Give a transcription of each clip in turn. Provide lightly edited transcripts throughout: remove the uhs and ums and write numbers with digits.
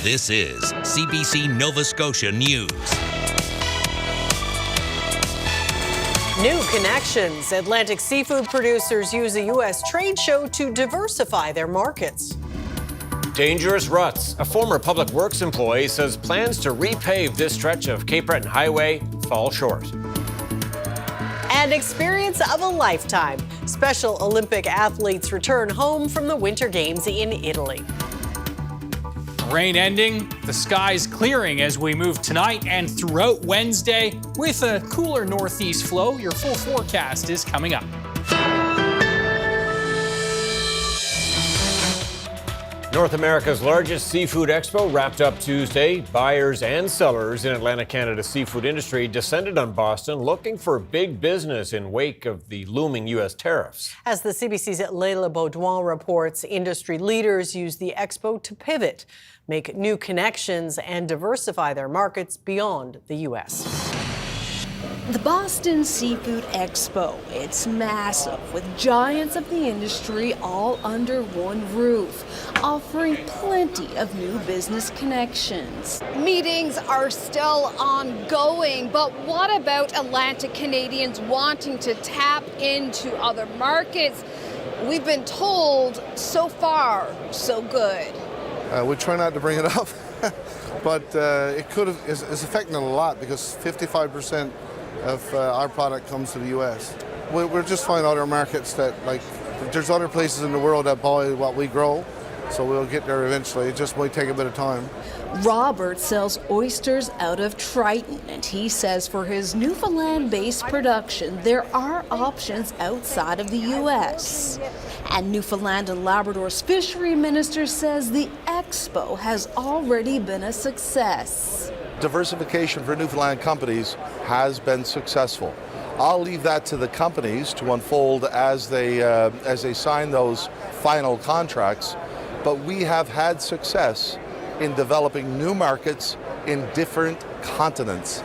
This is CBC Nova Scotia News. New connections. Atlantic seafood producers use a U.S. trade show to diversify their markets. Dangerous ruts. A former public works employee says plans to repave this stretch of Cape Breton Highway fall short. An experience of a lifetime. Special Olympic athletes return home from the Winter Games in Italy. Rain ending, the skies clearing as we move tonight and throughout Wednesday. With a cooler northeast flow, your full forecast is coming up. North America's largest seafood expo wrapped up Tuesday. Buyers and sellers in Atlantic Canada's seafood industry descended on Boston looking for big business in wake of the looming U.S. tariffs. As the CBC's Leila Baudouin reports, industry leaders use the expo to pivot, make new connections, and diversify their markets beyond the U.S. The Boston Seafood Expo. It's massive, with giants of the industry all under one roof, offering plenty of new business connections. Meetings are still ongoing, but what about Atlantic Canadians wanting to tap into other markets? We've been told so far, so good. We try not to bring it up, but it could have is affecting it a lot because 55% of our product comes to the U.S. We're just finding other markets that, like, there's other places in the world that buy what we grow, so we'll get there eventually. It just might take a bit of time. Robert sells oysters out of Triton, and he says for his Newfoundland-based production, there are options outside of the U.S. And Newfoundland and Labrador's fishery minister says the expo has already been a success. Diversification for Newfoundland companies has been successful. I'll leave that to the companies to unfold as they sign those final contracts, but we have had success in developing new markets in different continents.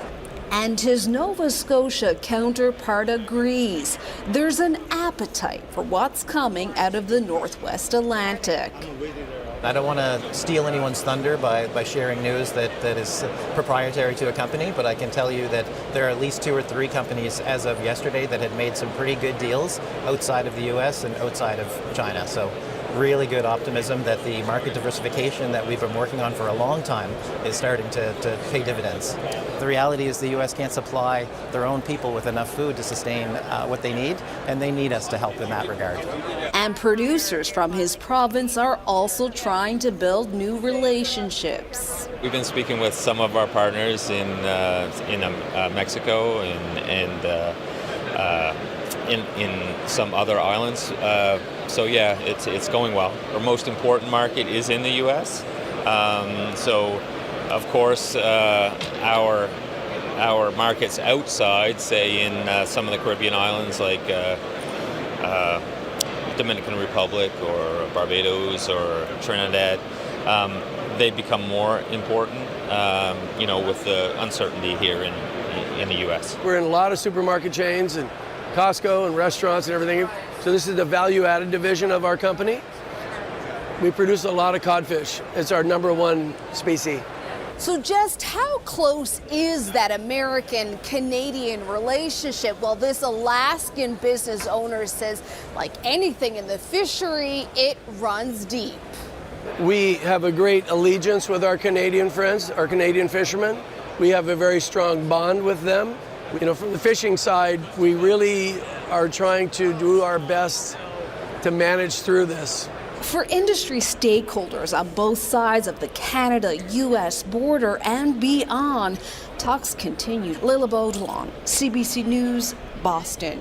And his Nova Scotia counterpart agrees. There's an appetite for what's coming out of the Northwest Atlantic. I don't want to steal anyone's thunder by sharing news that is proprietary to a company, but I can tell you that there are at least 2 or 3 companies as of yesterday that had made some pretty good deals outside of the U.S. and outside of China. So really good optimism that the market diversification that we've been working on for a long time is starting to pay dividends. The reality is the U.S. can't supply their own people with enough food to sustain what they need, and they need us to help in that regard. And producers from his province are also trying to build new relationships. We've been speaking with some of our partners in Mexico and in some other islands. So yeah, it's going well. Our most important market is in the U.S. So of course our markets outside, say in some of the Caribbean islands like Dominican Republic or Barbados or Trinidad, they become more important, with the uncertainty here in the U.S. We're in a lot of supermarket chains and Costco and restaurants and everything. So this is the value-added division of our company. We produce a lot of codfish. It's our #1 species. So just how close is that American-Canadian relationship? Well, this Alaskan business owner says, like anything in the fishery, it runs deep. We have a great allegiance with our Canadian friends, our Canadian fishermen. We have a very strong bond with them. From the fishing side, we really are trying to do our best to manage through this. For industry stakeholders on both sides of the Canada-U.S. border and beyond, talks continue. Leila Baudouin, CBC News, Boston.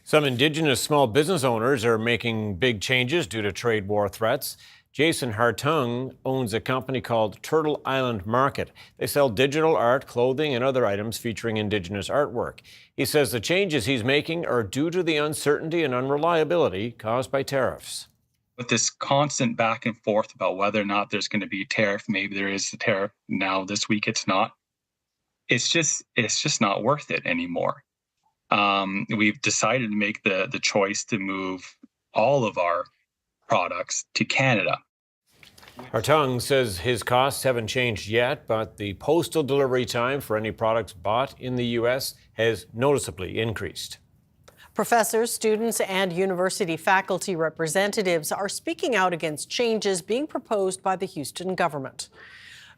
Some Indigenous small business owners are making big changes due to trade war threats. Jason Hartung owns a company called Turtle Island Market. They sell digital art, clothing, and other items featuring Indigenous artwork. He says the changes he's making are due to the uncertainty and unreliability caused by tariffs. With this constant back and forth about whether or not there's going to be a tariff, maybe there is a tariff, now this week it's not. It's just not worth it anymore. We've decided to make the choice to move all of our products to Canada. Hartung says his costs haven't changed yet, but the postal delivery time for any products bought in the U.S. has noticeably increased. Professors, students, and university faculty representatives are speaking out against changes being proposed by the Houston government.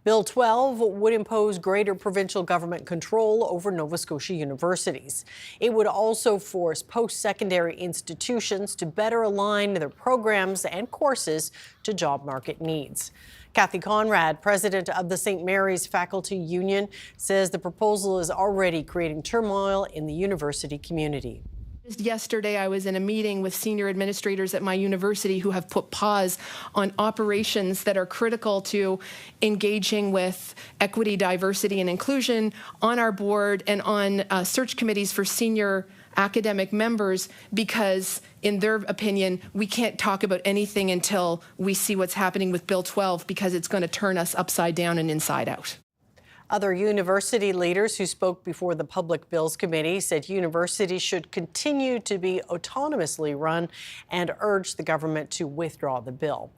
Bill 12 would impose greater provincial government control over Nova Scotia universities. It would also force post-secondary institutions to better align their programs and courses to job market needs. Kathy Conrad, president of the St. Mary's Faculty Union, says the proposal is already creating turmoil in the university community. Just yesterday, I was in a meeting with senior administrators at my university who have put pause on operations that are critical to engaging with equity, diversity, and inclusion on our board and on search committees for senior academic members because, in their opinion, we can't talk about anything until we see what's happening with Bill 12 because it's going to turn us upside down and inside out. Other university leaders who spoke before the Public Bills Committee said universities should continue to be autonomously run and urged the government to withdraw the bill.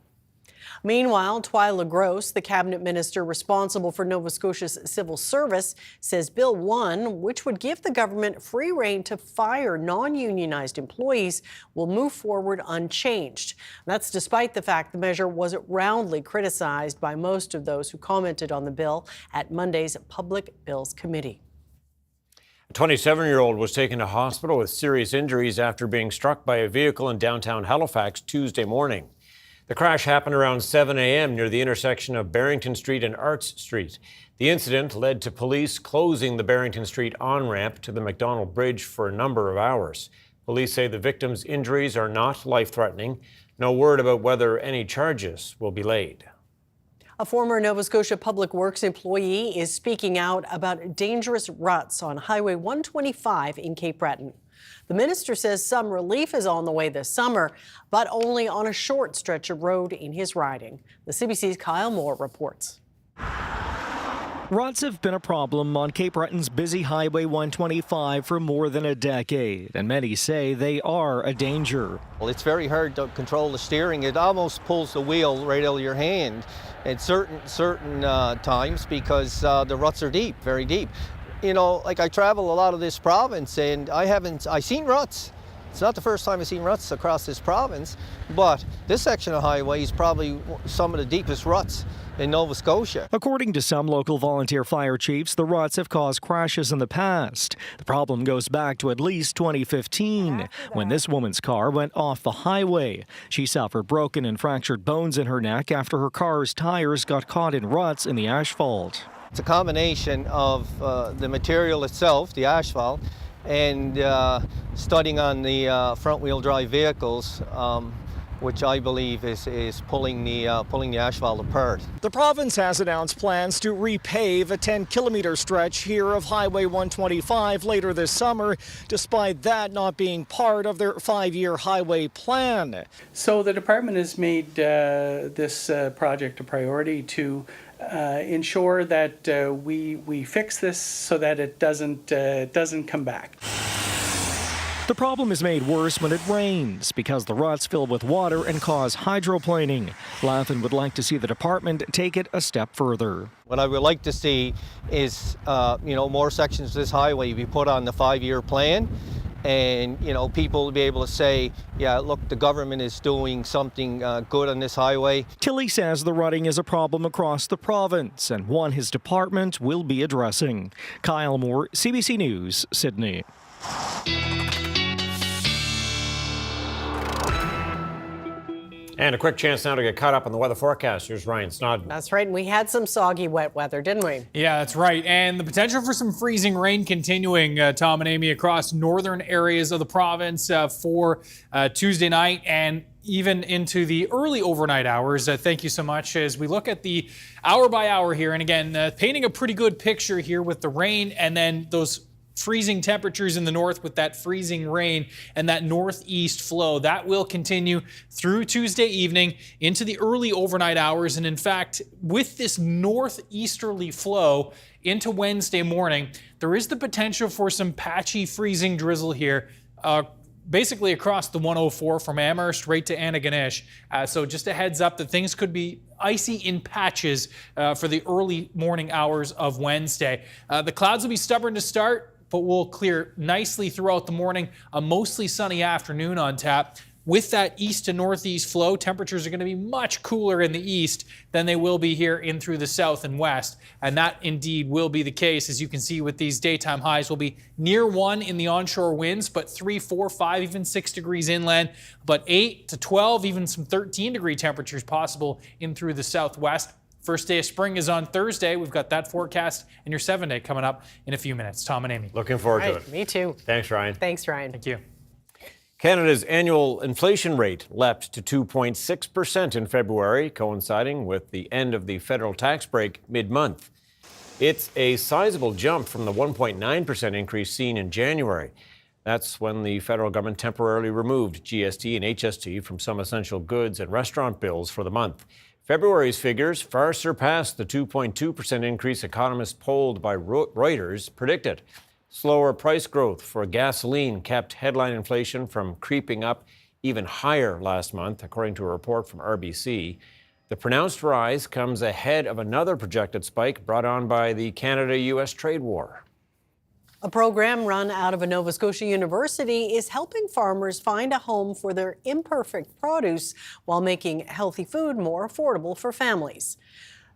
Meanwhile, Twyla Gross, the cabinet minister responsible for Nova Scotia's civil service, says Bill 1, which would give the government free rein to fire non-unionized employees, will move forward unchanged. That's despite the fact the measure was roundly criticized by most of those who commented on the bill at Monday's Public Bills Committee. A 27-year-old was taken to hospital with serious injuries after being struck by a vehicle in downtown Halifax Tuesday morning. The crash happened around 7 a.m. near the intersection of Barrington Street and Arts Street. The incident led to police closing the Barrington Street on-ramp to the McDonald Bridge for a number of hours. Police say the victim's injuries are not life-threatening. No word about whether any charges will be laid. A former Nova Scotia Public Works employee is speaking out about dangerous ruts on Highway 125 in Cape Breton. The minister says some relief is on the way this summer, but only on a short stretch of road in his riding. The CBC's Kyle Moore reports. Ruts have been a problem on Cape Breton's busy Highway 125 for more than a decade, and many say they are a danger. Well, it's very hard to control the steering. It almost pulls the wheel right out of your hand at certain times because the ruts are deep, very deep. You know, like I travel a lot of this province and I've seen ruts. It's not the first time I've seen ruts across this province, but this section of highway is probably some of the deepest ruts in Nova Scotia. According to some local volunteer fire chiefs, the ruts have caused crashes in the past. The problem goes back to at least 2015, when this woman's car went off the highway. She suffered broken and fractured bones in her neck after her car's tires got caught in ruts in the asphalt. It's a combination of the material itself, the asphalt, and studying on the front-wheel drive vehicles, which I believe is pulling the asphalt apart. The province has announced plans to repave a 10-kilometer stretch here of Highway 125 later this summer, despite that not being part of their 5-year highway plan. So the department has made this project a priority to ensure that we fix this so that it doesn't come back. The problem is made worse when it rains because the ruts fill with water and cause hydroplaning. Lathan would like to see the department take it a step further. What I would like to see is more sections of this highway be put on the 5-year plan, and people will be able to say, yeah, look, the government is doing something good on this highway. Tilley says the rutting is a problem across the province and one his department will be addressing. Kyle Moore, CBC News, Sydney. And a quick chance now to get caught up on the weather forecast. Here's Ryan Snoddon. That's right, and we had some soggy, wet weather, didn't we? Yeah, that's right. And the potential for some freezing rain continuing, Tom and Amy, across northern areas of the province for Tuesday night and even into the early overnight hours. Thank you so much as we look at the hour by hour here. And again, painting a pretty good picture here with the rain and then those freezing temperatures in the north with that freezing rain and that northeast flow. That will continue through Tuesday evening into the early overnight hours. And in fact, with this northeasterly flow into Wednesday morning, there is the potential for some patchy freezing drizzle here basically across the 104 from Amherst right to Antigonish. So just a heads up that things could be icy in patches for the early morning hours of Wednesday. The clouds will be stubborn to start, but will clear nicely throughout the morning. A mostly sunny afternoon on tap. With that east to northeast flow, temperatures are going to be much cooler in the east than they will be here in through the south and west. And that indeed will be the case. As you can see with these daytime highs, will be near 1 in the onshore winds, but 3, 4, 5, even 6 degrees inland. But 8 to 12, even some 13-degree temperatures possible in through the southwest. First day of spring is on Thursday. We've got that forecast and your 7-day coming up in a few minutes. Tom and Amy. Looking forward to it. Me too. Thanks, Ryan. Thanks, Ryan. Thank you. Canada's annual inflation rate leapt to 2.6% in February, coinciding with the end of the federal tax break mid-month. It's a sizable jump from the 1.9% increase seen in January. That's when the federal government temporarily removed GST and HST from some essential goods and restaurant bills for the month. February's figures far surpassed the 2.2% increase economists polled by Reuters predicted. Slower price growth for gasoline kept headline inflation from creeping up even higher last month, according to a report from RBC. The pronounced rise comes ahead of another projected spike brought on by the Canada-U.S. trade war. A program run out of a Nova Scotia university is helping farmers find a home for their imperfect produce while making healthy food more affordable for families.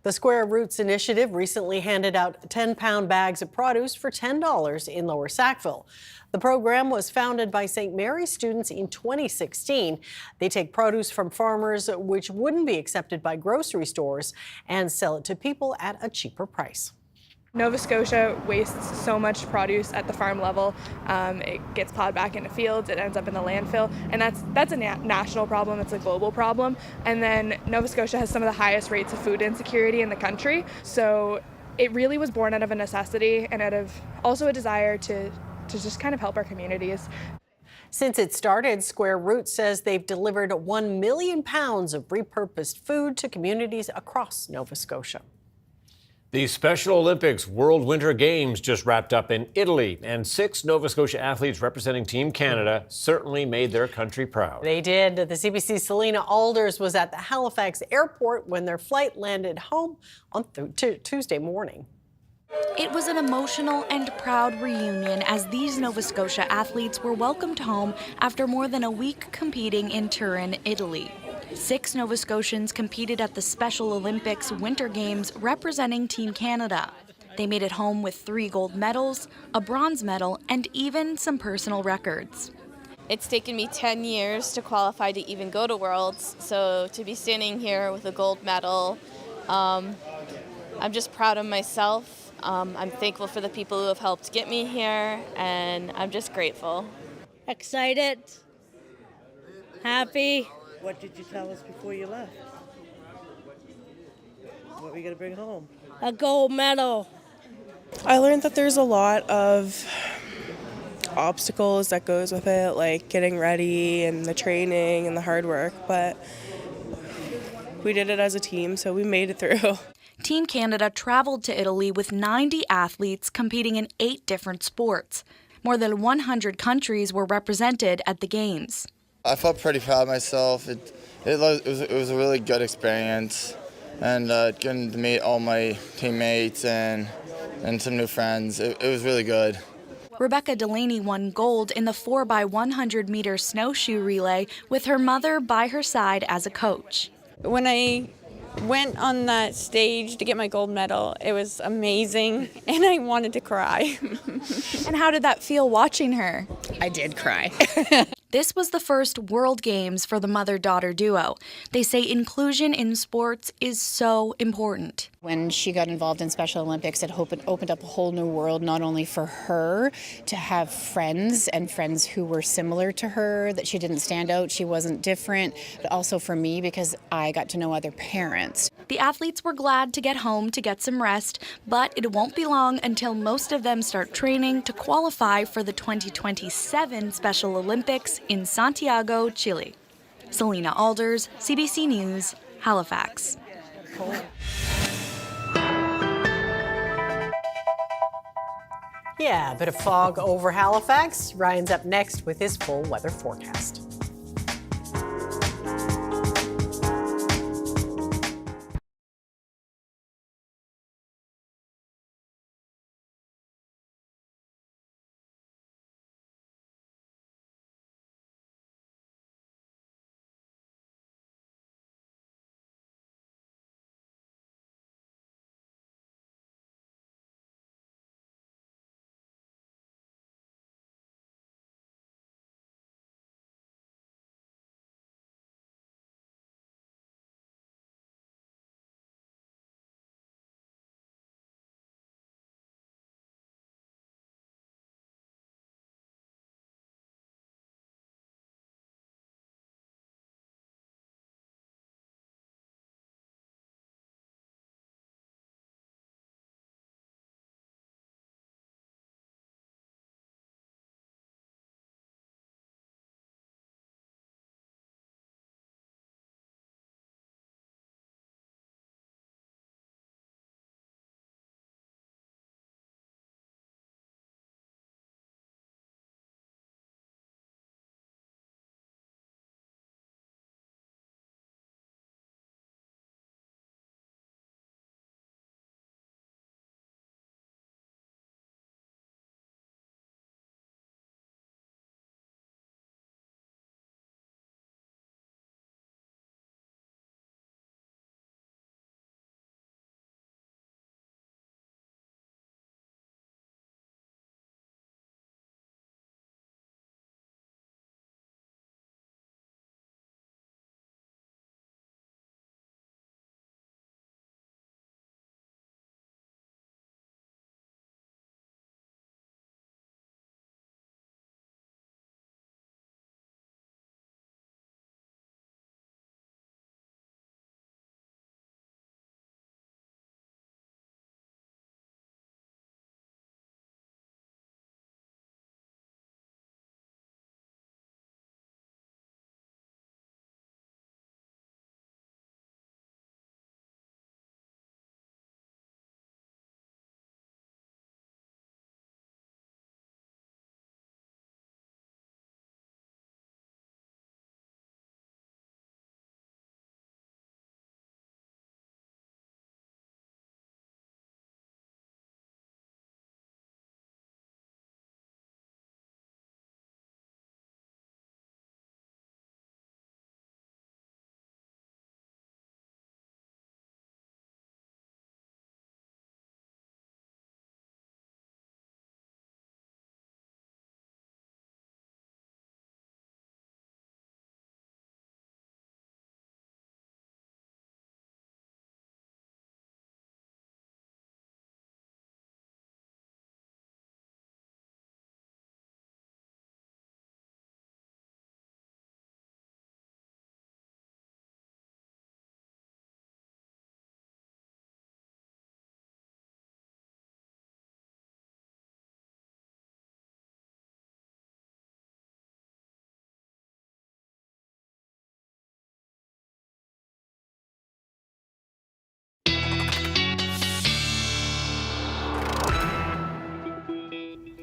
The Square Roots initiative recently handed out 10-pound bags of produce for $10 in Lower Sackville. The program was founded by St. Mary's students in 2016. They take produce from farmers which wouldn't be accepted by grocery stores and sell it to people at a cheaper price. Nova Scotia wastes so much produce at the farm level. It gets plowed back into fields, it ends up in the landfill, and that's a national problem, it's a global problem. And then Nova Scotia has some of the highest rates of food insecurity in the country. So it really was born out of a necessity and out of also a desire to just kind of help our communities. Since it started, Square Roots says they've delivered 1 million pounds of repurposed food to communities across Nova Scotia. The Special Olympics World Winter Games just wrapped up in Italy, and 6 Nova Scotia athletes representing Team Canada certainly made their country proud. They did. The CBC's Selena Alders was at the Halifax airport when their flight landed home on Tuesday morning. It was an emotional and proud reunion as these Nova Scotia athletes were welcomed home after more than a week competing in Turin, Italy. 6 Nova Scotians competed at the Special Olympics Winter Games representing Team Canada. They made it home with 3 gold medals, a bronze medal, and even some personal records. It's taken me 10 years to qualify to even go to Worlds, so to be standing here with a gold medal, I'm just proud of myself. I'm thankful for the people who have helped get me here, and I'm just grateful. Excited, happy. What did you tell us before you left? What were you going to bring home? A gold medal. I learned that there's a lot of obstacles that goes with it, like getting ready and the training and the hard work, but we did it as a team, so we made it through. Team Canada traveled to Italy with 90 athletes competing in 8 different sports. More than 100 countries were represented at the Games. I felt pretty proud of myself. It was a really good experience, and getting to meet all my teammates and some new friends. It was really good. Rebecca Delaney won gold in the 4x100 meter snowshoe relay with her mother by her side as a coach. When I went on that stage to get my gold medal, it was amazing, and I wanted to cry. And how did that feel watching her? I did cry. This was the first World Games for the mother-daughter duo. They say inclusion in sports is so important. When she got involved in Special Olympics, it opened up a whole new world, not only for her to have friends and friends who were similar to her, that she didn't stand out, she wasn't different, but also for me because I got to know other parents. The athletes were glad to get home to get some rest, but it won't be long until most of them start training to qualify for the 2027 Special Olympics in Santiago, Chile. Selena Alders, CBC News, Halifax. Yeah, a bit of fog over Halifax. Ryan's up next with his full weather forecast.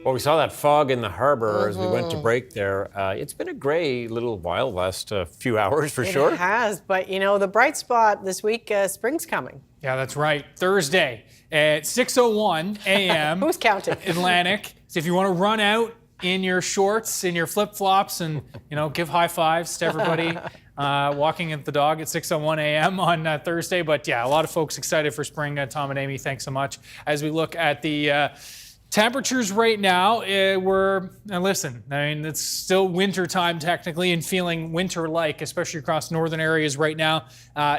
Well, we saw that fog in the harbor as we went to break there. It's been a gray little while, last few hours for sure. It has, but you know, the bright spot this week, spring's coming. Yeah, that's right. Thursday at 6:01 a.m. Who's counting? Atlantic. So if you want to run out in your shorts, in your flip-flops, and give high fives to everybody walking at the dog at 6:01 a.m. on Thursday. But yeah, a lot of folks excited for spring. Tom and Amy, thanks so much. As we look at the temperatures right now, listen, I mean, it's still winter time technically and feeling winter-like, especially across northern areas right now.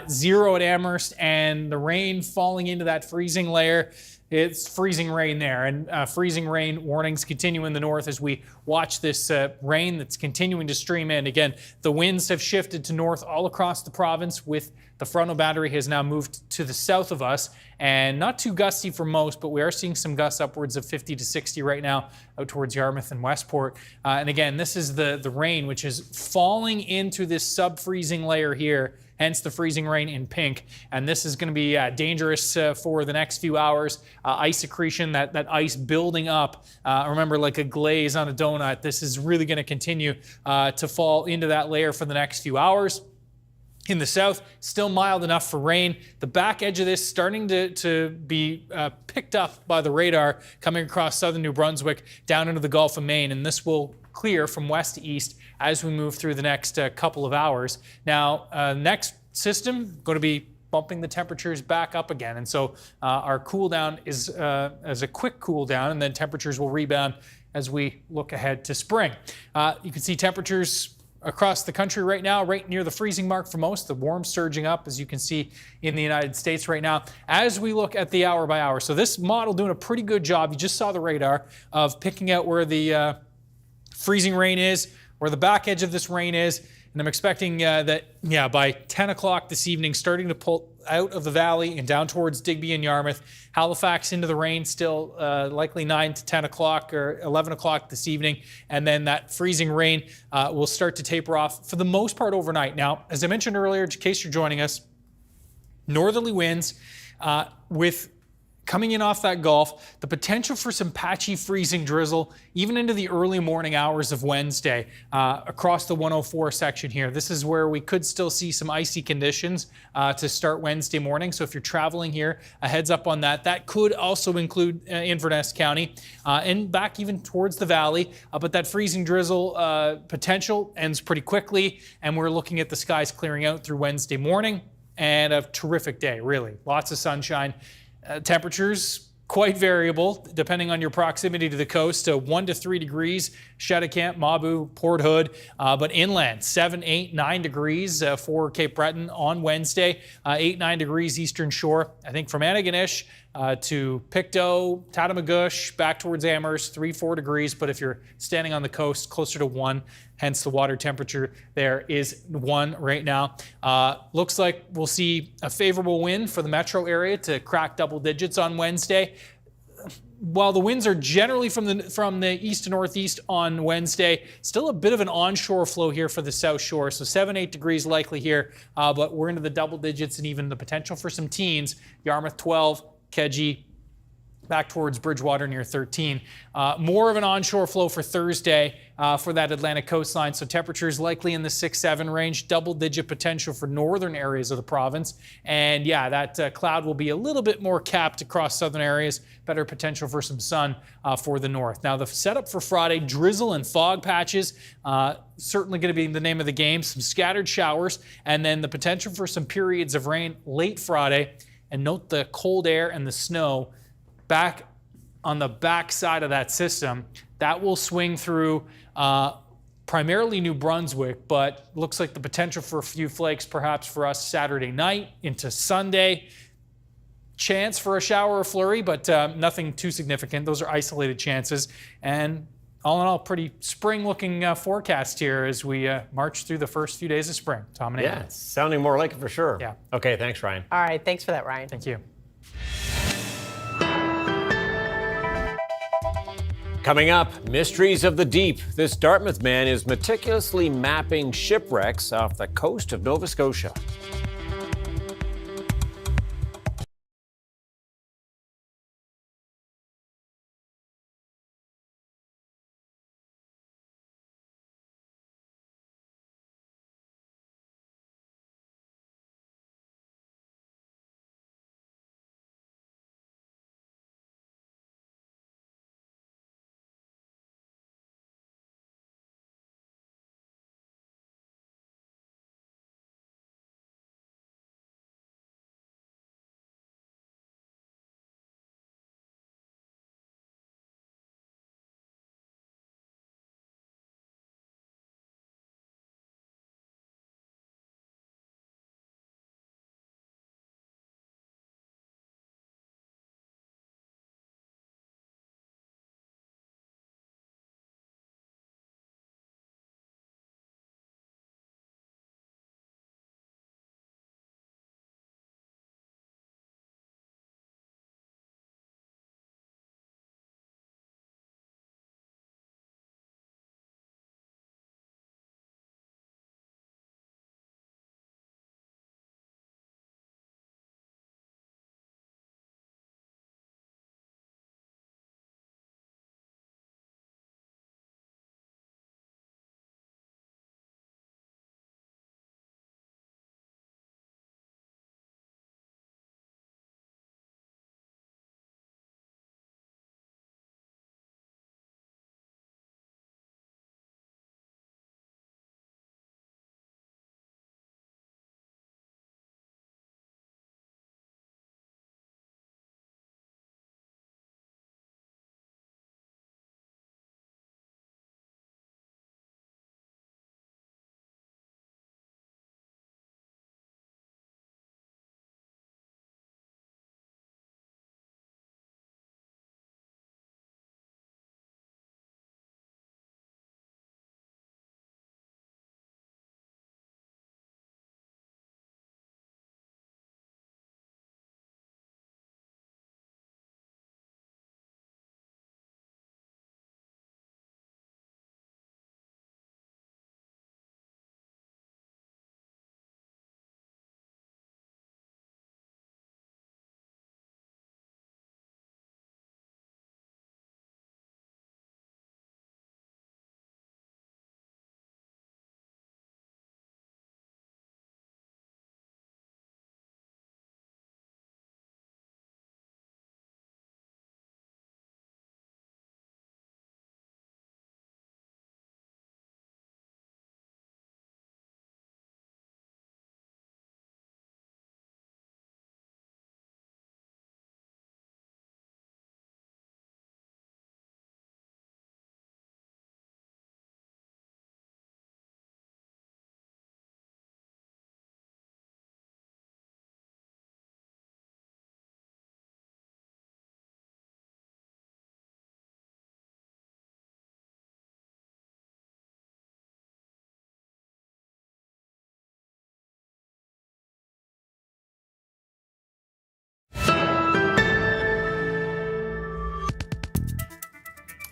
0 at Amherst, and the rain falling into that freezing layer. It's freezing rain there, and freezing rain warnings continue in the north as we watch this rain that's continuing to stream in. Again, the winds have shifted to north all across the province with The frontal boundary has now moved to the south of us, and not too gusty for most, but we are seeing some gusts upwards of 50 to 60 right now out towards Yarmouth and Westport. And again, this is the rain, which is falling into this sub-freezing layer here, hence the freezing rain in pink. And this is going to be dangerous for the next few hours. Ice accretion, that ice building up. Remember, like a glaze on a donut, this is really going to continue to fall into that layer for the next few hours. In the south, still mild enough for rain. The back edge of this starting to be picked up by the radar coming across southern New Brunswick down into the Gulf of Maine, and this will clear from west to east as we move through the next couple of hours. Now, next system going to be bumping the temperatures back up again, and so our cool down is as a quick cool down, and then temperatures will rebound as we look ahead to spring. You can see temperatures across the country right now, right near the freezing mark for most. The warm surging up, as you can see in the United States right now, as we look at the hour by hour. So this model doing a pretty good job. You just saw the radar of picking out where the freezing rain is, where the back edge of this rain is. And I'm expecting that, by 10 o'clock this evening, starting to pull out of the valley and down towards Digby and Yarmouth. Halifax into the rain still likely 9 to 10 o'clock or 11 o'clock this evening. And then that freezing rain will start to taper off for the most part overnight. Now, as I mentioned earlier, in case you're joining us, northerly winds with coming in off that Gulf, the potential for some patchy freezing drizzle even into the early morning hours of Wednesday across the 104 section here. This is where we could still see some icy conditions to start Wednesday morning. So if you're traveling here, a heads up on that. That could also include Inverness County and back even towards the valley. But that freezing drizzle potential ends pretty quickly, and we're looking at the skies clearing out through Wednesday morning, and a terrific day, really. Lots of sunshine. Temperatures quite variable depending on your proximity to the coast. 1 to 3 degrees, Cheticamp, Mabu, Port Hood, but inland 7, 8, 9 degrees for Cape Breton on Wednesday. 8, 9 degrees eastern shore. I think from Antigonish to Pictou, Tatamagouche, back towards Amherst, 3, 4 degrees. But if you're standing on the coast, closer to 1, hence the water temperature there is 1 right now. Looks like we'll see a favorable wind for the metro area to crack double digits on Wednesday. While the winds are generally from the east to northeast on Wednesday, still a bit of an onshore flow here for the south shore. So 7, 8 degrees likely here, but we're into the double digits and even the potential for some teens. Yarmouth 12, Keji, back towards Bridgewater near 13. More of an onshore flow for Thursday for that Atlantic coastline. So temperatures likely in the 6, 7 range, double-digit potential for northern areas of the province. And that cloud will be a little bit more capped across southern areas. Better potential for some sun for the north. Now the setup for Friday, drizzle and fog patches. Certainly going to be the name of the game. Some scattered showers, and then the potential for some periods of rain late Friday. And note the cold air and the snow back on the back side of that system. That will swing through primarily New Brunswick, but looks like the potential for a few flakes perhaps for us Saturday night into Sunday. Chance for a shower or flurry, but nothing too significant. Those are isolated chances. And all in all, pretty spring-looking forecast here as we march through the first few days of spring. Tom and Amy. Yeah, it's sounding more like it for sure. Yeah. Okay, thanks, Ryan. All right, thanks for that, Ryan. Thank you. Coming up, mysteries of the deep. This Dartmouth man is meticulously mapping shipwrecks off the coast of Nova Scotia.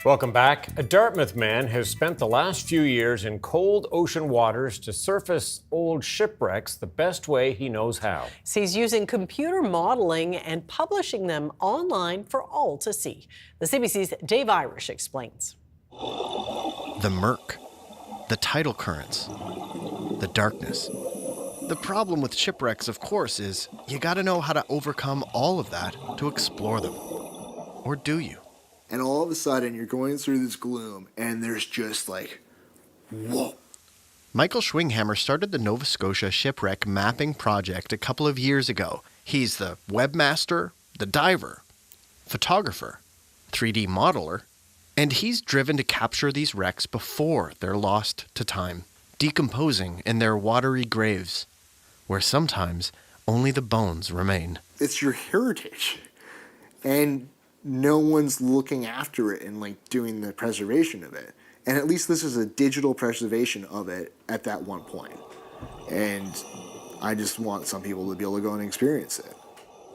Welcome back. A Dartmouth man has spent the last few years in cold ocean waters to surface old shipwrecks the best way he knows how. So he's using computer modeling and publishing them online for all to see. The CBC's Dave Irish explains. The murk, the tidal currents, the darkness. The problem with shipwrecks, of course, is you gotta know how to overcome all of that to explore them. Or do you? And all of a sudden, you're going through this gloom, and there's just like, whoa. Michael Schwinghammer started the Nova Scotia Shipwreck Mapping Project a couple of years ago. He's the webmaster, the diver, photographer, 3D modeler, and he's driven to capture these wrecks before they're lost to time, decomposing in their watery graves, where sometimes only the bones remain. It's your heritage. And no one's looking after it and like doing the preservation of it. And at least this is a digital preservation of it at that one point. And I just want some people to be able to go and experience it.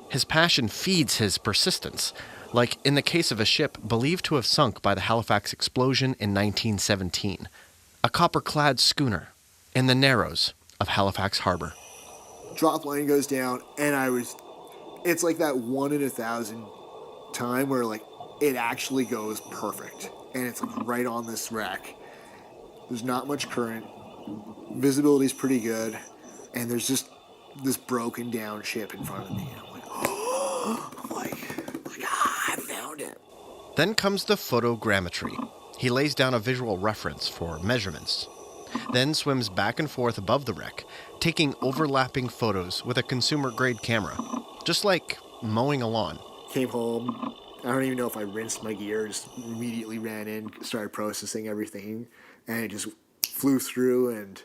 His passion feeds his persistence, like in the case of a ship believed to have sunk by the Halifax explosion in 1917, a copper-clad schooner in the narrows of Halifax Harbor. Drop line goes down, and it's like that 1 in 1,000 time where like it actually goes perfect, and it's like right on this wreck. There's not much current, visibility's pretty good, and there's just this broken down ship in front of me. And I'm like, oh, I found it. Then comes the photogrammetry. He lays down a visual reference for measurements, then swims back and forth above the wreck, taking overlapping photos with a consumer-grade camera, just like mowing a lawn. Came home, I don't even know if I rinsed my gear, just immediately ran in, started processing everything, and it just flew through, and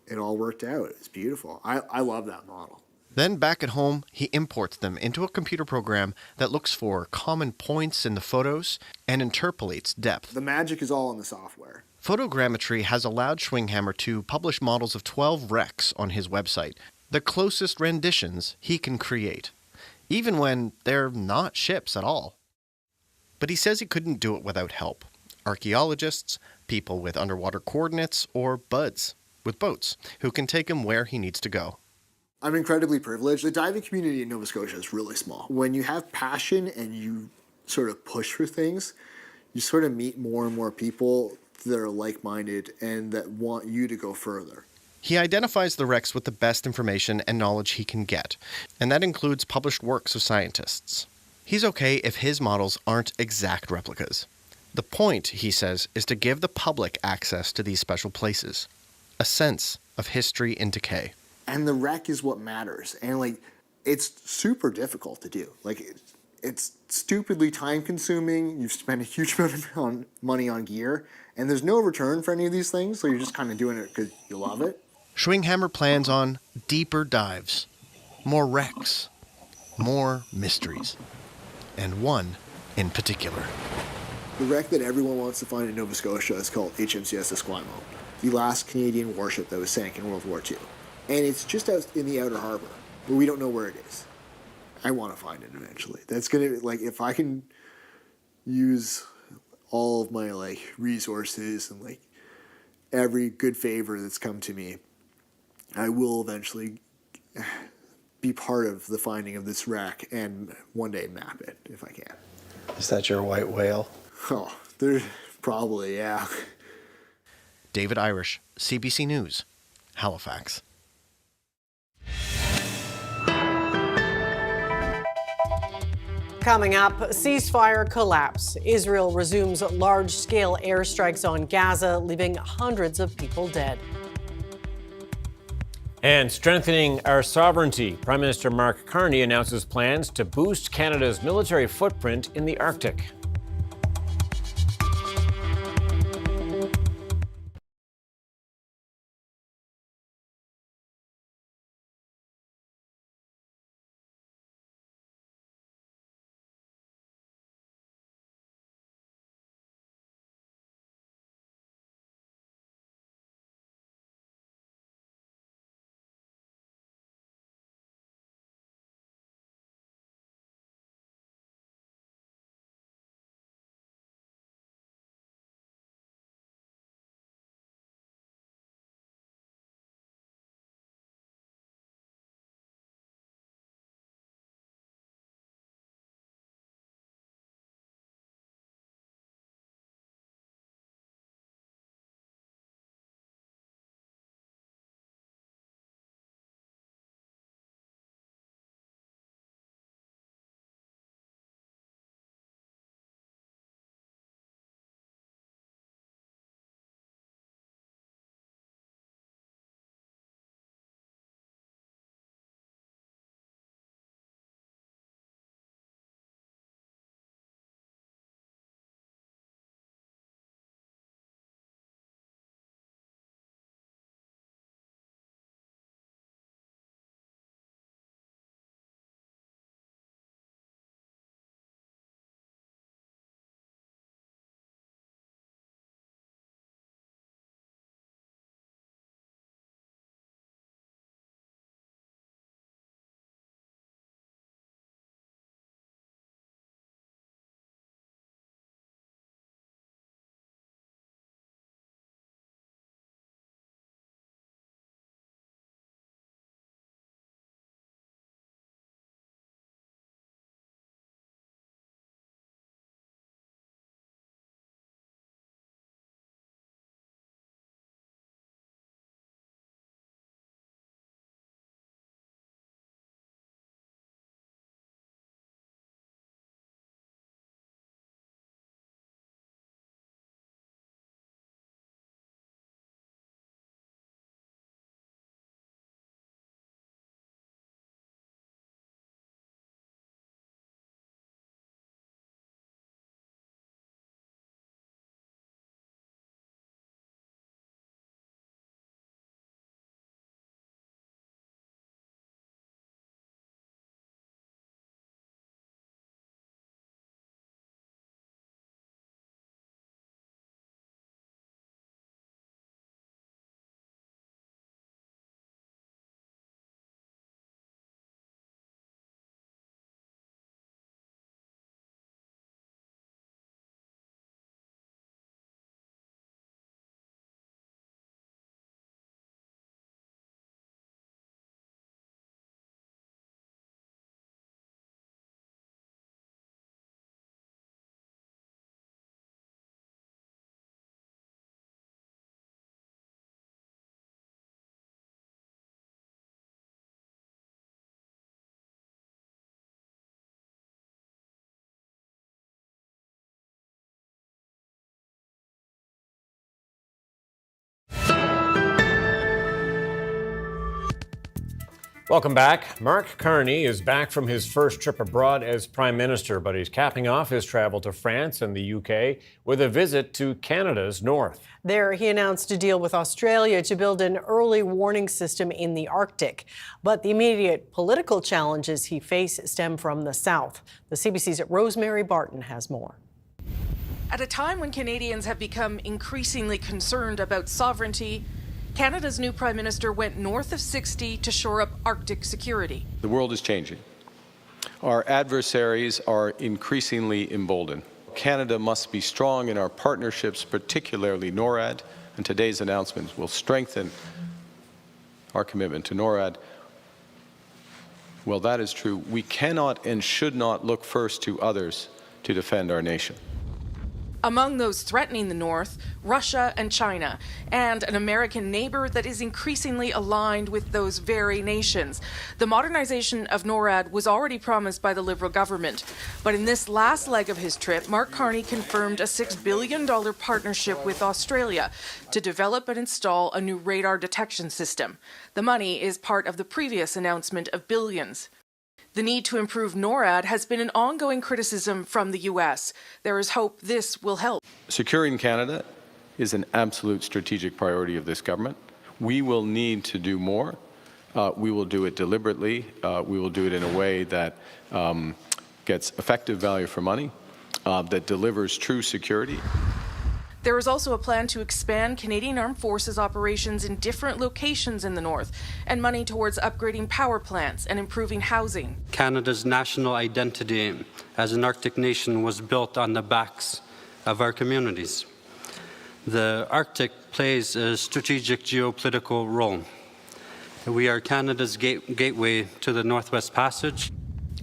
it all worked out. It's beautiful. I love that model. Then back at home, he imports them into a computer program that looks for common points in the photos and interpolates depth. The magic is all in the software. Photogrammetry has allowed Schwinghammer to publish models of 12 wrecks on his website, the closest renditions he can create, even when they're not ships at all. But he says he couldn't do it without help. Archaeologists, people with underwater coordinates, or buds with boats who can take him where he needs to go. I'm incredibly privileged. The diving community in Nova Scotia is really small. When you have passion and you sort of push for things, you sort of meet more and more people that are like-minded and that want you to go further. He identifies the wrecks with the best information and knowledge he can get, and that includes published works of scientists. He's okay if his models aren't exact replicas. The point, he says, is to give the public access to these special places, a sense of history in decay. And the wreck is what matters, and like, it's super difficult to do. Like, it's stupidly time-consuming. You've spent a huge amount of money on gear, and there's no return for any of these things, so you're just kind of doing it because you love it. Schwinghammer plans on deeper dives, more wrecks, more mysteries, and one in particular. The wreck that everyone wants to find in Nova Scotia is called HMCS Esquimalt, the last Canadian warship that was sank in World War II. And it's just out in the outer harbor, but we don't know where it is. I want to find it eventually. That's gonna, like, if I can use all of my like resources and like every good favor that's come to me, I will eventually be part of the finding of this wreck and one day map it if I can. Is that your white whale? Oh, there's probably, yeah. David Irish, CBC News, Halifax. Coming up, ceasefire collapse. Israel resumes large-scale airstrikes on Gaza, leaving hundreds of people dead. And strengthening our sovereignty, Prime Minister Mark Carney announces plans to boost Canada's military footprint in the Arctic. Welcome back. Mark Carney is back from his first trip abroad as Prime Minister, but he's capping off his travel to France and the UK with a visit to Canada's north. There, he announced a deal with Australia to build an early warning system in the Arctic. But the immediate political challenges he faces stem from the south. The CBC's Rosemary Barton has more. At a time when Canadians have become increasingly concerned about sovereignty, Canada's new Prime Minister went north of 60 to shore up Arctic security. The world is changing. Our adversaries are increasingly emboldened. Canada must be strong in our partnerships, particularly NORAD, and today's announcements will strengthen our commitment to NORAD. Well, that is true. We cannot and should not look first to others to defend our nation. Among those threatening the North, Russia and China, and an American neighbor that is increasingly aligned with those very nations. The modernization of NORAD was already promised by the Liberal government, but in this last leg of his trip, Mark Carney confirmed a $6 billion partnership with Australia to develop and install a new radar detection system. The money is part of the previous announcement of billions. The need to improve NORAD has been an ongoing criticism from the U.S. There is hope this will help. Securing Canada is an absolute strategic priority of this government. We will need to do more. We will do it deliberately. We will do it in a way that gets effective value for money, that delivers true security. There is also a plan to expand Canadian Armed Forces operations in different locations in the north, and money towards upgrading power plants and improving housing. Canada's national identity as an Arctic nation was built on the backs of our communities. The Arctic plays a strategic geopolitical role. We are Canada's gateway to the Northwest Passage.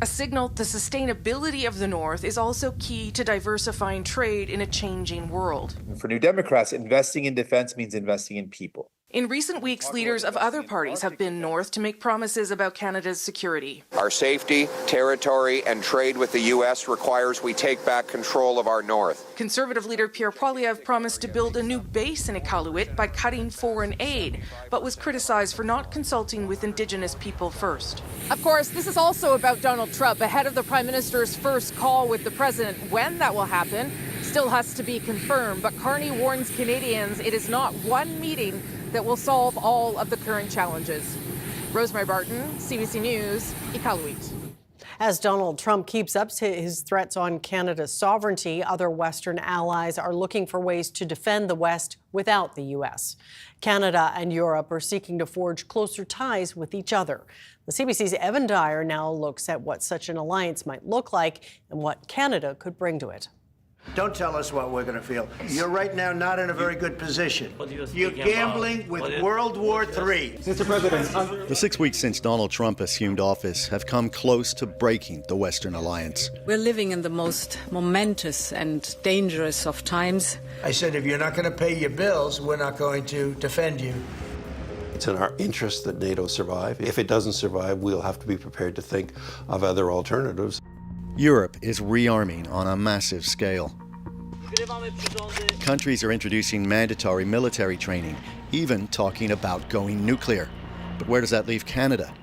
A signal the sustainability of the North is also key to diversifying trade in a changing world. For New Democrats, investing in defense means investing in people. In recent weeks, leaders of other parties have been north to make promises about Canada's security. Our safety, territory, and trade with the U.S. requires we take back control of our north. Conservative leader Pierre Poilievre promised to build a new base in Iqaluit by cutting foreign aid, but was criticized for not consulting with Indigenous people first. Of course, this is also about Donald Trump ahead of the Prime Minister's first call with the President. When that will happen still has to be confirmed, but Carney warns Canadians it is not one meeting that will solve all of the current challenges. Rosemary Barton, CBC News, Iqaluit. As Donald Trump keeps up his threats on Canada's sovereignty, other Western allies are looking for ways to defend the West without the U.S. Canada and Europe are seeking to forge closer ties with each other. The CBC's Evan Dyer now looks at what such an alliance might look like and what Canada could bring to it. Don't tell us what we're going to feel. You're right now not in a very good position. You're gambling with World War III. Mr. President, the 6 weeks since Donald Trump assumed office have come close to breaking the Western alliance. We're living in the most momentous and dangerous of times. I said, if you're not going to pay your bills, we're not going to defend you. It's in our interest that NATO survive. If it doesn't survive, we'll have to be prepared to think of other alternatives. Europe is rearming on a massive scale. Countries are introducing mandatory military training, even talking about going nuclear. But where does that leave Canada?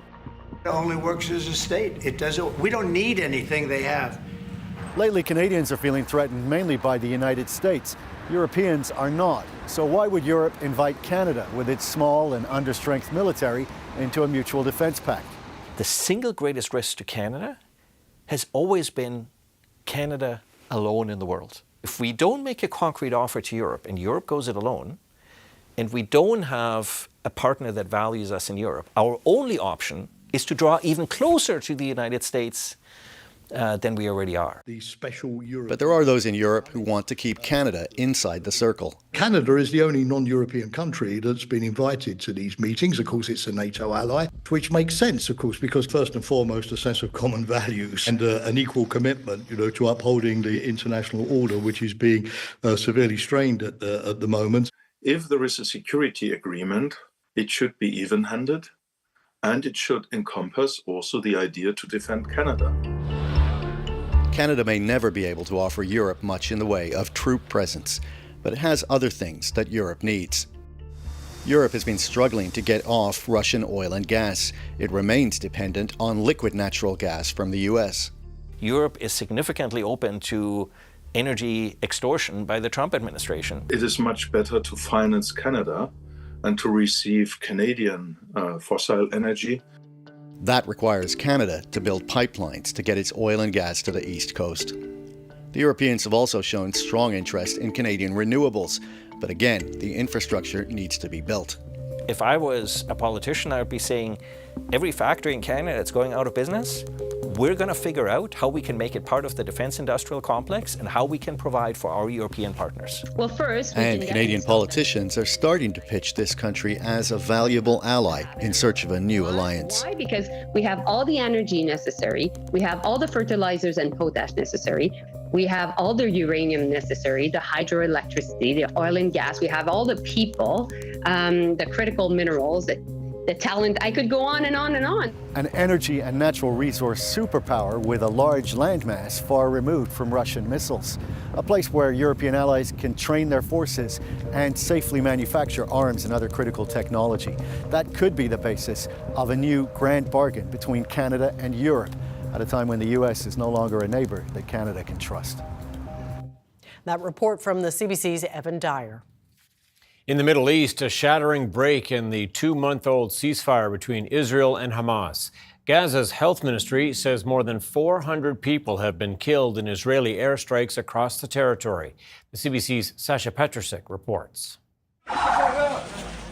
It only works as a state. It doesn't. We don't need anything they have. Lately, Canadians are feeling threatened mainly by the United States. Europeans are not. So why would Europe invite Canada, with its small and understrength military, into a mutual defense pact? The single greatest risk to Canada has always been Canada alone in the world. If we don't make a concrete offer to Europe, and Europe goes it alone, and we don't have a partner that values us in Europe, our only option is to draw even closer to the United States than we already are. But there are those in Europe who want to keep Canada inside the circle. Canada is the only non-European country that's been invited to these meetings. Of course, it's a NATO ally, which makes sense, of course, because first and foremost, a sense of common values and an equal commitment, to upholding the international order, which is being severely strained at the moment. If there is a security agreement, it should be even-handed, and it should encompass also the idea to defend Canada. Canada may never be able to offer Europe much in the way of troop presence, but it has other things that Europe needs. Europe has been struggling to get off Russian oil and gas. It remains dependent on liquid natural gas from the US. Europe is significantly open to energy extortion by the Trump administration. It is much better to finance Canada and to receive Canadian fossil energy. That requires Canada to build pipelines to get its oil and gas to the East Coast. The Europeans have also shown strong interest in Canadian renewables, but again, the infrastructure needs to be built. If I was a politician, I would be saying, every factory in Canada that's going out of business, we're going to figure out how we can make it part of the defence industrial complex and how we can provide for our European partners. Well, first, and Canadian politicians are starting to pitch this country as a valuable ally in search of a new alliance. Why? Because we have all the energy necessary, we have all the fertilizers and potash necessary, we have all the uranium necessary, the hydroelectricity, the oil and gas, we have all the people, the critical minerals, the talent. I could go on and on and on. An energy and natural resource superpower with a large landmass far removed from Russian missiles. A place where European allies can train their forces and safely manufacture arms and other critical technology. That could be the basis of a new grand bargain between Canada and Europe at a time when the US is no longer a neighbor that Canada can trust. That report from the CBC's Evan Dyer. In the Middle East, a shattering break in the 2-month-old ceasefire between Israel and Hamas. Gaza's health ministry says more than 400 people have been killed in Israeli airstrikes across the territory. The CBC's Sasha Petrusik reports.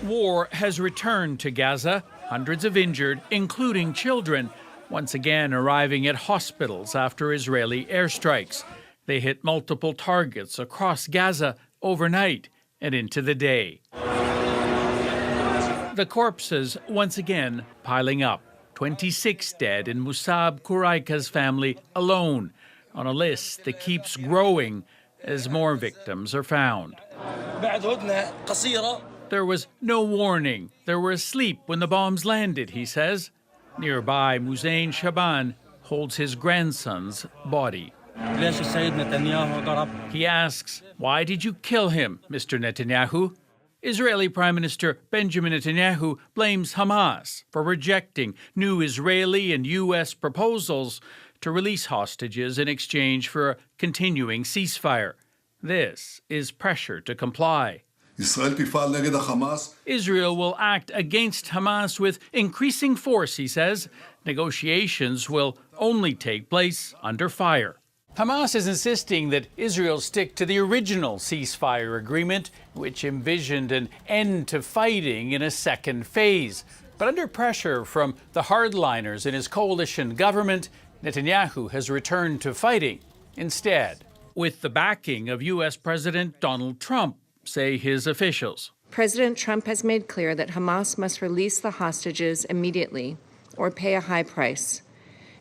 War has returned to Gaza. Hundreds of injured, including children, once again arriving at hospitals after Israeli airstrikes. They hit multiple targets across Gaza overnight and into the day. The corpses once again piling up. 26 dead in Musab Kuraika's family alone, on a list that keeps growing as more victims are found. There was no warning. They were asleep when the bombs landed, he says. Nearby, Muzain Shaban holds his grandson's body. He asks, why did you kill him, Mr. Netanyahu? Israeli Prime Minister Benjamin Netanyahu blames Hamas for rejecting new Israeli and U.S. proposals to release hostages in exchange for a continuing ceasefire. This is pressure to comply. Israel will act against Hamas with increasing force, he says. Negotiations will only take place under fire. Hamas is insisting that Israel stick to the original ceasefire agreement, which envisioned an end to fighting in a second phase. But under pressure from the hardliners in his coalition government, Netanyahu has returned to fighting instead, with the backing of U.S. President Donald Trump, say his officials. President Trump has made clear that Hamas must release the hostages immediately or pay a high price.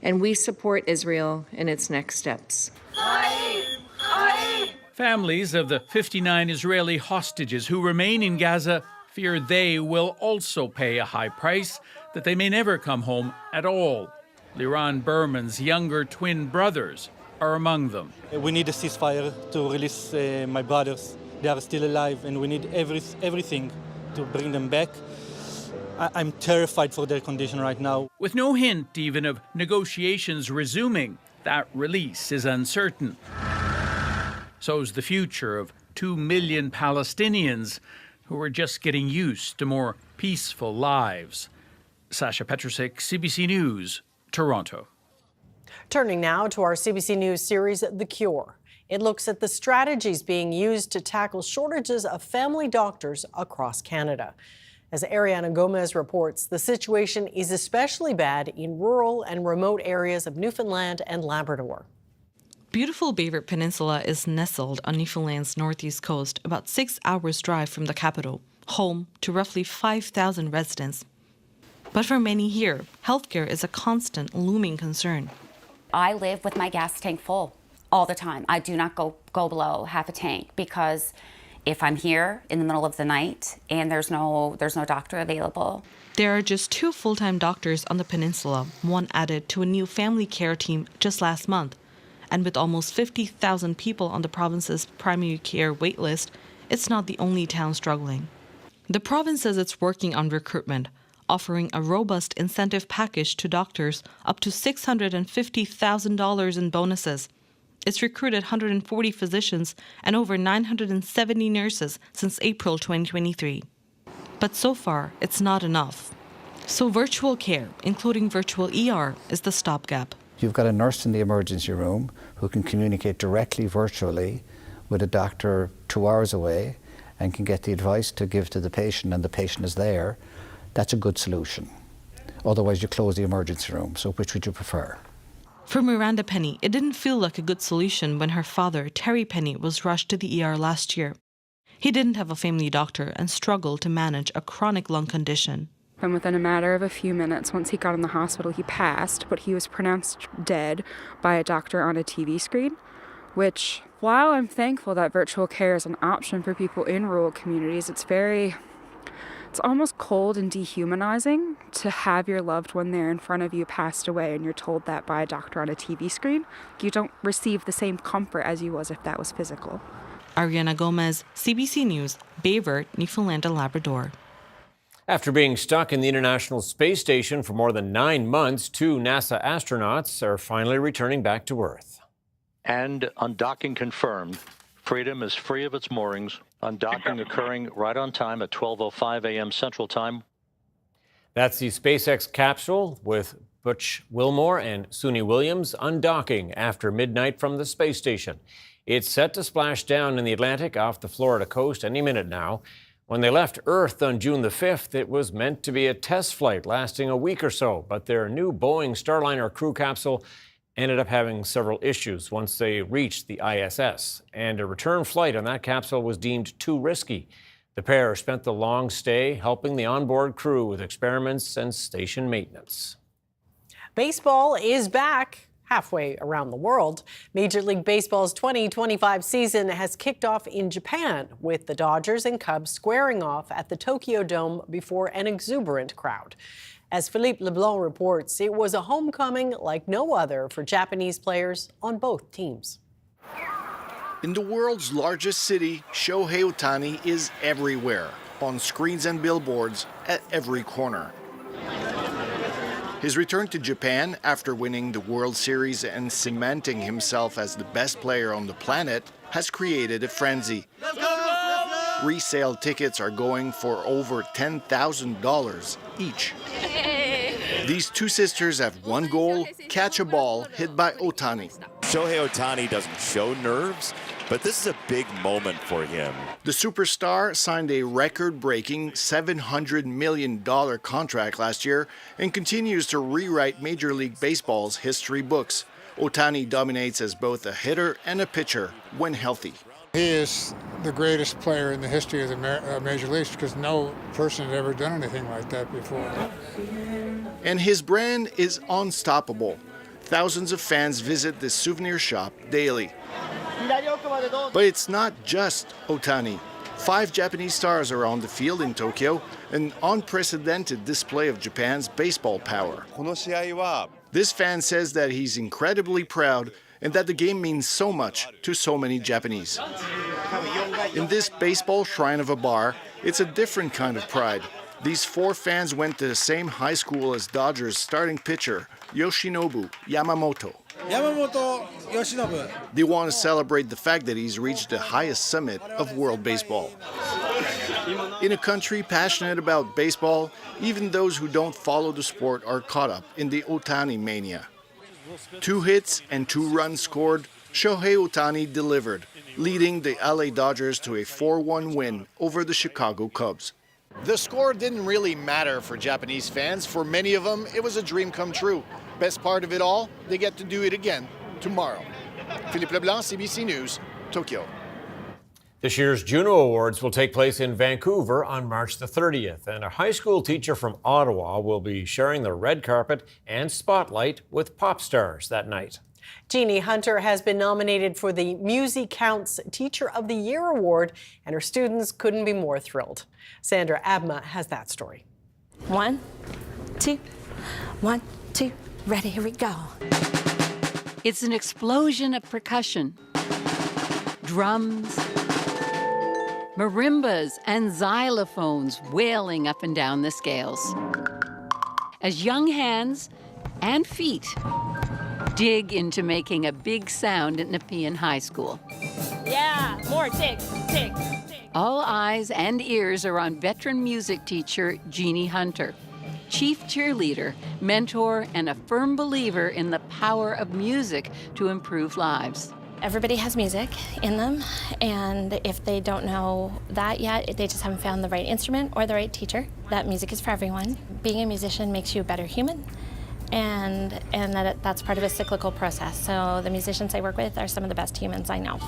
And we support Israel in its next steps. Families of the 59 Israeli hostages who remain in Gaza fear they will also pay a high price, that they may never come home at all. Liran Berman's younger twin brothers are among them. We need a ceasefire to release my brothers. They are still alive, and we need everything to bring them back. I'm terrified for their condition right now. With no hint even of negotiations resuming, that release is uncertain. So's the future of 2 million Palestinians who are just getting used to more peaceful lives. Sasha Petrusik, CBC News, Toronto. Turning now to our CBC News series, The Cure. It looks at the strategies being used to tackle shortages of family doctors across Canada. As Ariana Gomez reports, the situation is especially bad in rural and remote areas of Newfoundland and Labrador. Beautiful Beaver Peninsula is nestled on Newfoundland's northeast coast, about 6 hours' drive from the capital, home to roughly 5,000 residents. But for many here, healthcare is a constant looming concern. I live with my gas tank full all the time. I do not go below half a tank because if I'm here in the middle of the night and there's no doctor available. There are just 2 full-time doctors on the peninsula, one added to a new family care team just last month. And with almost 50,000 people on the province's primary care waitlist, it's not the only town struggling. The province says it's working on recruitment, offering a robust incentive package to doctors up to $650,000 in bonuses. It's recruited 140 physicians and over 970 nurses since April 2023. But so far, it's not enough. So virtual care, including virtual ER, is the stopgap. You've got a nurse in the emergency room who can communicate directly virtually with a doctor 2 hours away and can get the advice to give to the patient, and the patient is there. That's a good solution. Otherwise, you close the emergency room. So which would you prefer? For Miranda Penny, it didn't feel like a good solution when her father, Terry Penny, was rushed to the ER last year. He didn't have a family doctor and struggled to manage a chronic lung condition. And within a matter of a few minutes, once he got in the hospital, he passed, but he was pronounced dead by a doctor on a TV screen, which, while I'm thankful that virtual care is an option for people in rural communities, it's almost cold and dehumanizing to have your loved one there in front of you passed away and you're told that by a doctor on a TV screen. You don't receive the same comfort as you was if that was physical. Ariana Gomez, CBC News, Bayvert, Newfoundland and Labrador. After being stuck in the International Space Station for more than 9 months, 2 NASA astronauts are finally returning back to Earth. And undocking confirmed. Freedom is free of its moorings. Undocking occurring right on time at 12:05 a.m. Central Time. That's the SpaceX capsule with Butch Wilmore and Suni Williams undocking after midnight from the space station. It's set to splash down in the Atlantic off the Florida coast any minute now. When they left Earth on June the 5th, it was meant to be a test flight lasting a week or so, but their new Boeing Starliner crew capsule ended up having several issues once they reached the ISS, and a return flight on that capsule was deemed too risky. The pair spent the long stay helping the onboard crew with experiments and station maintenance. Baseball is back halfway around the world. Major League Baseball's 2025 season has kicked off in Japan, with the Dodgers and Cubs squaring off at the Tokyo Dome before an exuberant crowd. As Philippe Leblanc reports, it was a homecoming like no other for Japanese players on both teams. In the world's largest city, Shohei Ohtani is everywhere, on screens and billboards at every corner. His return to Japan after winning the World Series and cementing himself as the best player on the planet has created a frenzy. Resale tickets are going for over $10,000 each. These two sisters have one goal: catch a ball hit by Ohtani. Shohei Ohtani doesn't show nerves, but this is a big moment for him. The superstar signed a record-breaking $700 million contract last year and continues to rewrite Major League Baseball's history books. Ohtani dominates as both a hitter and a pitcher when healthy. He is the greatest player in the history of the Major Leagues because no person had ever done anything like that before. And his brand is unstoppable. Thousands of fans visit this souvenir shop daily. But it's not just Ohtani. 5 Japanese stars are on the field in Tokyo, an unprecedented display of Japan's baseball power. This fan says that he's incredibly proud and that the game means so much to so many Japanese. In this baseball shrine of a bar, it's a different kind of pride. These 4 fans went to the same high school as Dodgers starting pitcher Yoshinobu Yamamoto. They want to celebrate the fact that he's reached the highest summit of world baseball. In a country passionate about baseball, even those who don't follow the sport are caught up in the Ohtani mania. 2 hits and 2 runs scored, Shohei Ohtani delivered, leading the LA Dodgers to a 4-1 win over the Chicago Cubs. The score didn't really matter for Japanese fans. For many of them, it was a dream come true. Best part of it all, they get to do it again tomorrow. Philippe Leblanc, CBC News, Tokyo. This year's Juno Awards will take place in Vancouver on March the 30th, and a high school teacher from Ottawa will be sharing the red carpet and spotlight with pop stars that night. Jeannie Hunter has been nominated for the Music Counts Teacher of the Year Award, and her students couldn't be more thrilled. Sandra Abma has that story. 1, 2, 1, 2, ready, here we go. It's an explosion of percussion, drums, marimbas and xylophones wailing up and down the scales, as young hands and feet dig into making a big sound at Nepean High School. Yeah, more tick, tick, tick. All eyes and ears are on veteran music teacher Jeannie Hunter, chief cheerleader, mentor, and a firm believer in the power of music to improve lives. Everybody has music in them, and if they don't know that yet, they just haven't found the right instrument or the right teacher. That music is for everyone. Being a musician makes you a better human, and that's part of a cyclical process. So the musicians I work with are some of the best humans I know.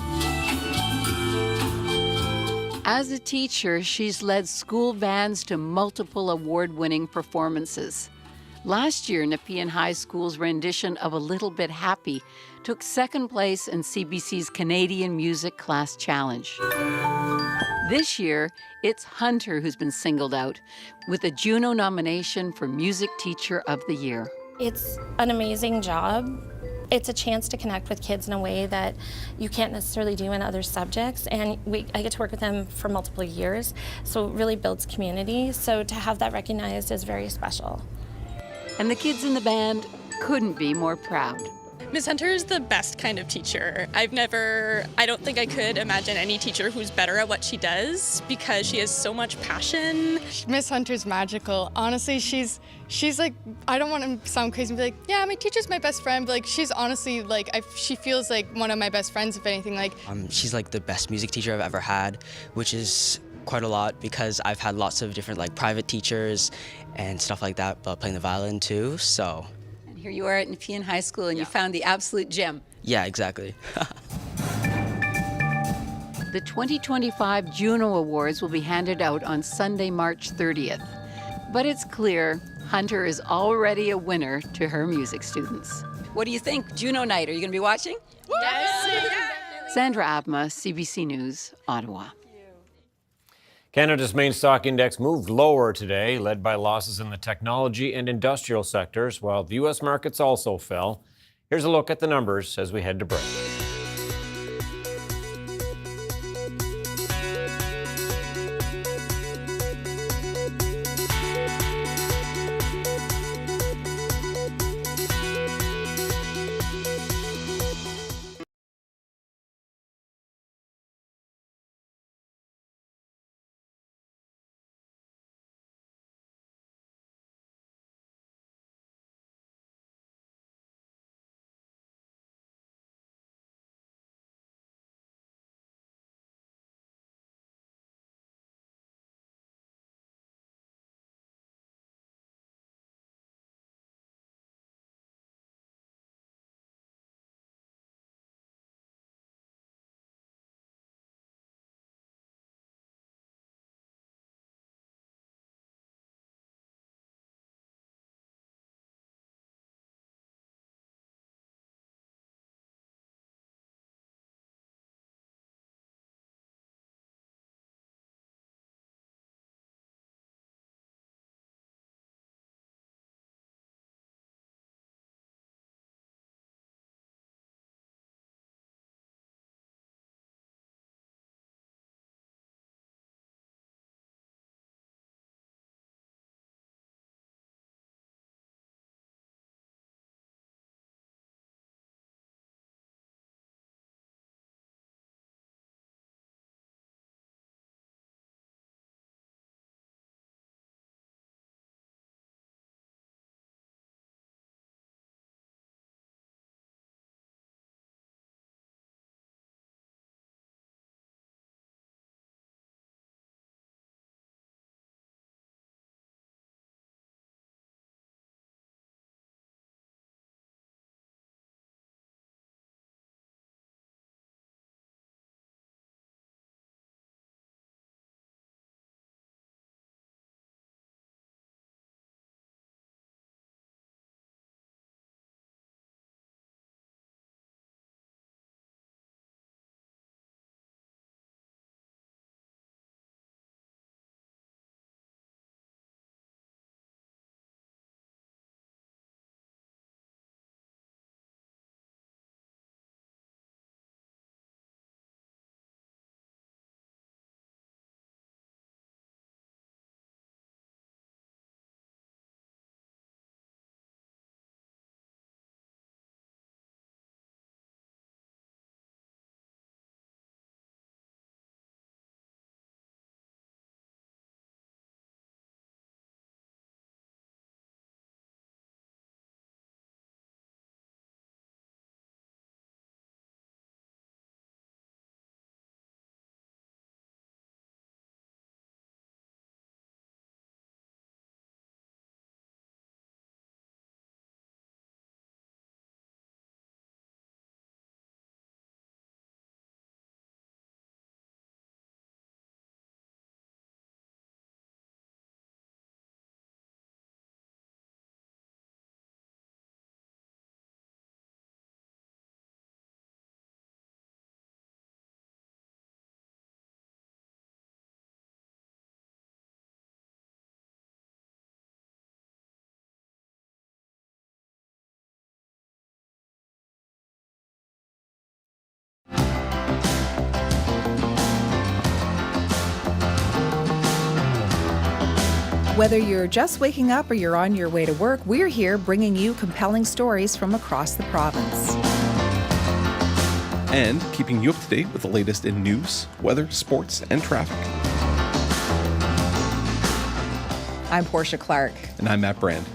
As a teacher, she's led school bands to multiple award-winning performances. Last year, Nepean High School's rendition of A Little Bit Happy took second place in CBC's Canadian Music Class Challenge. This year, it's Hunter who's been singled out with a Juno nomination for Music Teacher of the Year. It's an amazing job. It's a chance to connect with kids in a way that you can't necessarily do in other subjects, and I get to work with them for multiple years, so it really builds community. So to have that recognized is very special. And the kids in the band couldn't be more proud. Ms. Hunter is the best kind of teacher. I don't think I could imagine any teacher who's better at what she does because she has so much passion. Miss Hunter's magical. Honestly, she's like, I don't want to sound crazy and be like, yeah, my teacher's my best friend, but like, she's honestly like, she feels like one of my best friends, if anything. Like, she's like the best music teacher I've ever had, which is quite a lot because I've had lots of different like private teachers and stuff like that, but playing the violin too, so. Here you are at Nepean High School, and you found the absolute gem. Yeah, exactly. The 2025 Juno Awards will be handed out on Sunday, March 30th. But it's clear Hunter is already a winner to her music students. What do you think? Juno night, are you going to be watching? Yes. Sandra Abma, CBC News, Ottawa. Canada's main stock index moved lower today, led by losses in the technology and industrial sectors, while the U.S. markets also fell. Here's a look at the numbers as we head to break. Whether you're just waking up or you're on your way to work, we're here bringing you compelling stories from across the province. And keeping you up to date with the latest in news, weather, sports, and traffic. I'm Portia Clark. And I'm Matt Brand.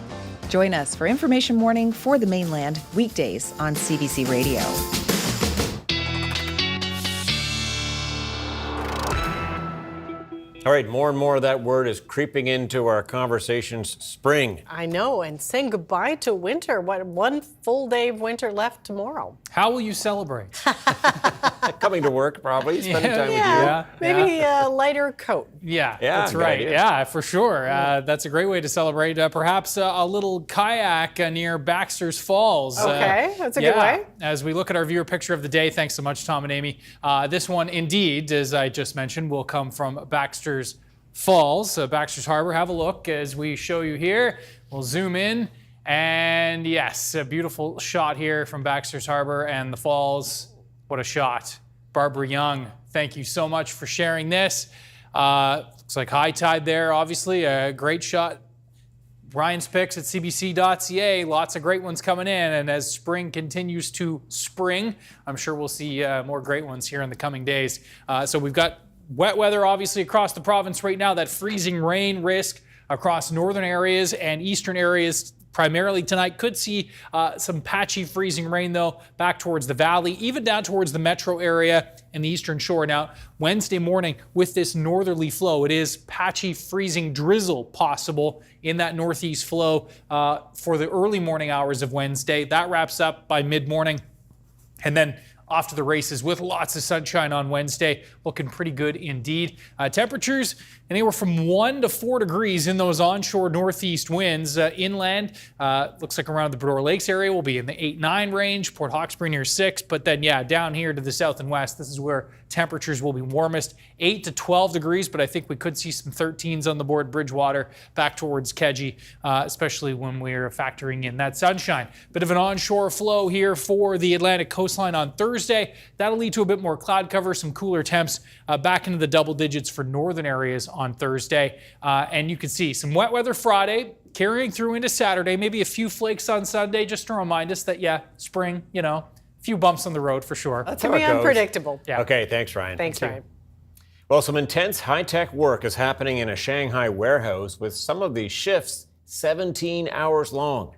Join us for Information Morning for the Mainland, weekdays on CBC Radio. All right, more and more of that word is creeping into our conversations. Spring. I know, and saying goodbye to winter. What, one full day of winter left tomorrow. How will you celebrate? Coming to work, probably. Spending time with you. Yeah. Maybe a lighter coat. Yeah, Yeah, that's good right. idea. Yeah, for sure. That's a great way to celebrate. Perhaps a little kayak near Baxter's Falls. Okay, that's a good way. As we look at our viewer picture of the day, thanks so much, Tom and Amy. This one, indeed, as I just mentioned, will come from Baxter's Falls, Baxter's Harbor. Have a look as we show you here. We'll zoom in. And yes, a beautiful shot here from Baxter's Harbor and the falls. What a shot. Barbara Young, thank you so much for sharing this. Looks like high tide there, obviously. A great shot. Ryan's picks at cbc.ca. Lots of great ones coming in. And as spring continues to spring, I'm sure we'll see more great ones here in the coming days. So we've got wet weather, obviously, across the province right now. That freezing rain risk across northern areas and eastern areas primarily tonight. Could see some patchy freezing rain, though, back towards the valley, even down towards the metro area and the eastern shore. Now, Wednesday morning, with this northerly flow, it is patchy freezing drizzle possible in that northeast flow for the early morning hours of Wednesday. That wraps up by mid-morning. And then off to the races with lots of sunshine on Wednesday. Looking pretty good indeed. Temperatures anywhere from 1 to 4 degrees in those onshore northeast winds. Inland, looks like around the Brewer Lakes area will be in the 8-9 range. Port Hawkesbury near 6. But then, yeah, down here to the south and west, this is where temperatures will be warmest. 8 to 12 degrees, but I think we could see some 13s on the board. Bridgewater back towards Kedzie, especially when we're factoring in that sunshine. Bit of an onshore flow here for the Atlantic coastline on Thursday. That'll lead to a bit more cloud cover, some cooler temps back into the double digits for northern areas on Thursday. And you can see some wet weather Friday carrying through into Saturday, maybe a few flakes on Sunday, just to remind us that, yeah, spring, you know, a few bumps on the road for sure. That's going to be unpredictable. Yeah. Okay, thanks, Ryan. Thanks, Ryan. Well, some intense high-tech work is happening in a Shanghai warehouse with some of these shifts 17 hours long.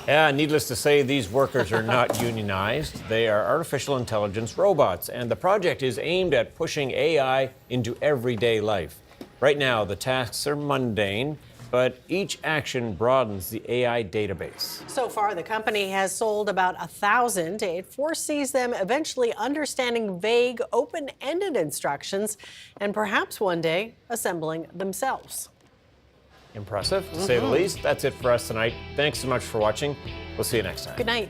Yeah, needless to say, these workers are not unionized. They are artificial intelligence robots, and the project is aimed at pushing AI into everyday life. Right now, the tasks are mundane, but each action broadens the AI database. So far, the company has sold about 1,000. It foresees them eventually understanding vague, open-ended instructions and perhaps one day assembling themselves. Impressive, to say the least. That's it for us tonight. Thanks so much for watching. We'll see you next time. Good night.